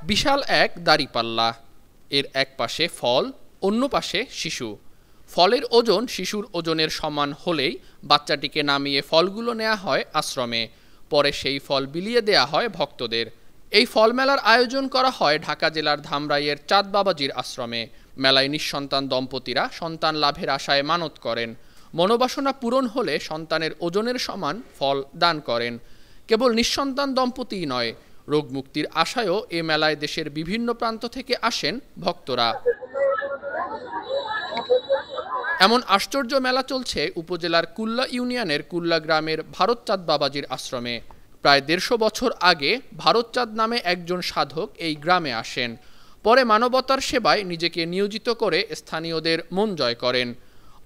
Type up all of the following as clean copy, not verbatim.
বিশাল এক দাঁড়িপাল্লা, এর এক পাশে ফল, অন্য পাশে শিশু। ফলের ওজন শিশুর ওজনের সমান হলেই বাচ্চাটিকে নামিয়ে ফলগুলো নেওয়া হয় আশ্রমে, পরে সেই ফল বিলিয়ে দেয়া হয় ভক্তদের। এই ফল মেলার আয়োজন করা হয় ঢাকা জেলার ধামরাইয়ের চাঁদ বাবাজির আশ্রমে। মেলায় নিঃসন্তান দম্পতিরা সন্তান লাভের আশায় মানত করেন। মনোবাসনা পূরণ হলে সন্তানের ওজনের সমান ফল দান করেন। কেবল নিঃসন্তান দম্পতিই নয়, রোগ মুক্তির আশায়ও এ মেলায় দেশের বিভিন্ন প্রান্ত থেকে আসেন ভক্তরা। এমন আশ্চর্য মেলা চলছে উপজেলার কুল্লা ইউনিয়নের কুল্লা গ্রামের ভারতচাঁদ বাবাজির আশ্রমে। প্রায় ১৫০ বছর আগে ভারতচাঁদ নামে একজন সাধক এই গ্রামে আসেন। পরে মানবতার সেবায় নিজেকে নিয়োজিত করে স্থানীয়দের মন জয় করেন।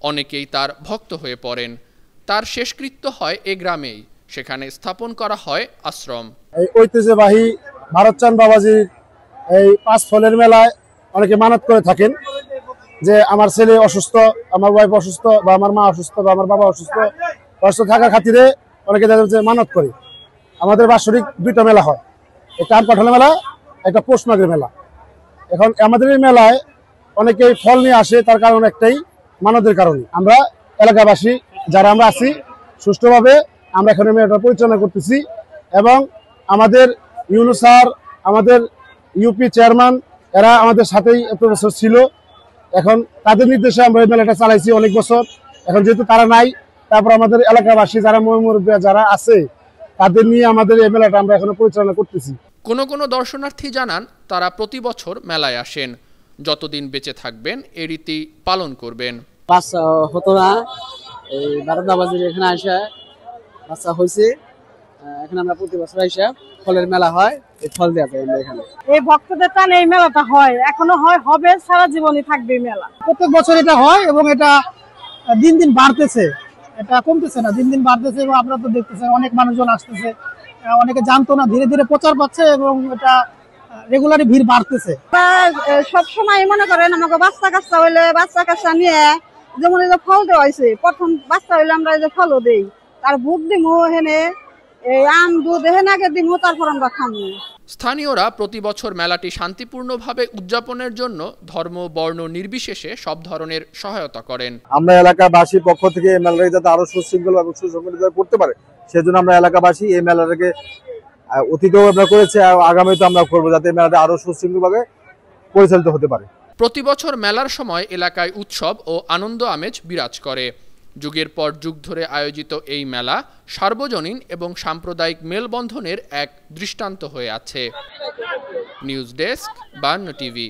অনেকেই তার ভক্ত হয়ে পড়েন। তার শেষকৃত্য হয় এ গ্রামেই, সেখানে স্থাপন করা হয় আশ্রম। এই ঐতিহ্যবাহী ভারতচাঁদ বাবাজির এই ৫ ফলের মেলায় অনেকে মানত করে থাকেন যে আমার ছেলে অসুস্থ, আমার ওয়াইফ অসুস্থ, বা আমার মা অসুস্থ, বা আমার বাবা অসুস্থ থাকার খাতিরে অনেকে মানত করে। আমাদের বাৎসরিক 2টা মেলা হয়, একটা আম কাঁঠাল মেলা, একটা পৌষ মাঘের মেলা। এখন আমাদের এই মেলায় অনেকেই ফল নিয়ে আসে, তার কারণ একটাই, মানতের কারণে। আমরা এলাকাবাসী যারা আমরা আছি সুষ্ঠুভাবে আমরা এখানে মেলাটা পরিচালনা করতেছি, এবং আমাদের ইউনূস স্যার, আমাদের ইউপি চেয়ারম্যান, এরা আমাদের সাথেই এত বছর ছিল। এখন তাদের নির্দেশে আমরা এই মেলাটা চালাইছি অনেক বছর। এখন যেহেতু তারা নাই, তারপর আমাদের এলাকাবাসী যারা মুরব্বী যারা আছে তাদের নিয়ে আমাদের এই মেলাটা আমরা এখন পরিচালনা করতেছি। কোনো দর্শনার্থী জানান তারা প্রতি বছর মেলায় আসেন, যতদিন বেঁচে থাকবেন এই রীতি পালন করবেন। বাচ্চা হতো না, এই ভারত বাবাজির এখানে আসা বাচ্চা হয়েছে। এখানে আমরা প্রতি বছর আসা ফলের মেলা হয়, এই ফল দেওয়া যায় এখানে। এই ভক্তদের টানে এই মেলাটা হয়, এখনো হয়, হবে, সারা জীবনই থাকবে এই মেলা। প্রত্যেক বছর এটা হয় এবং এটা দিন দিন বাড়তেছে, এটা কমতেছে না, দিন দিন বাড়তেছে। এবং আপনারা তো দেখতেছেন অনেক মানুষজন আসতেছে, অনেকে জানতো না, ধীরে ধীরে প্রচার পাচ্ছে এবং এটা রেগুলারই ভিড় বাড়তেছে। সবসময় মনে করেন আমাকে বাচ্চা কাচ্চা হইলে বাচ্চা কাচ্চা নিয়ে যেমন এই যে ফল দেওয়া হয়েছে, প্রথম বাচ্চা হইলে আমরা এই যে ফলও দেই, তার বুক দিমু হেনে, এই আম দুধ হেনে আগে দিমু, তারপর আমরা খামু। স্থানীয়রা প্রতি বছর মেলাটি শান্তিপূর্ণভাবে উদযাপনের জন্য ধর্ম বর্ণ নির্বিশেষে সব ধরনের সহায়তা করেন। আমরা এলাকাবাসীর পক্ষ থেকে এই মেলাটাকে যাতে আরো সুশৃঙ্খল এবং সুসংগঠিত করতে পারে, সেজন্য আমরা এলাকাবাসী এই মেলাটাকে অতীতেও আমরা করেছি, আগামীতেও আমরা করবো, যাতে এই মেলাটা আরো সুশৃঙ্খলভাবে পরিচালিত হতে পারে। প্রতি বছর মেলার সময় এলাকায় উৎসব ও আনন্দ আমেজ বিরাজ করে। যুগের পর যুগ ধরে আয়োজিত এই মেলা সার্বজনীন এবং সাম্প্রদায়িক মেলবন্ধনের এক দৃষ্টান্ত হয়ে আছে। News desk, 52 TV.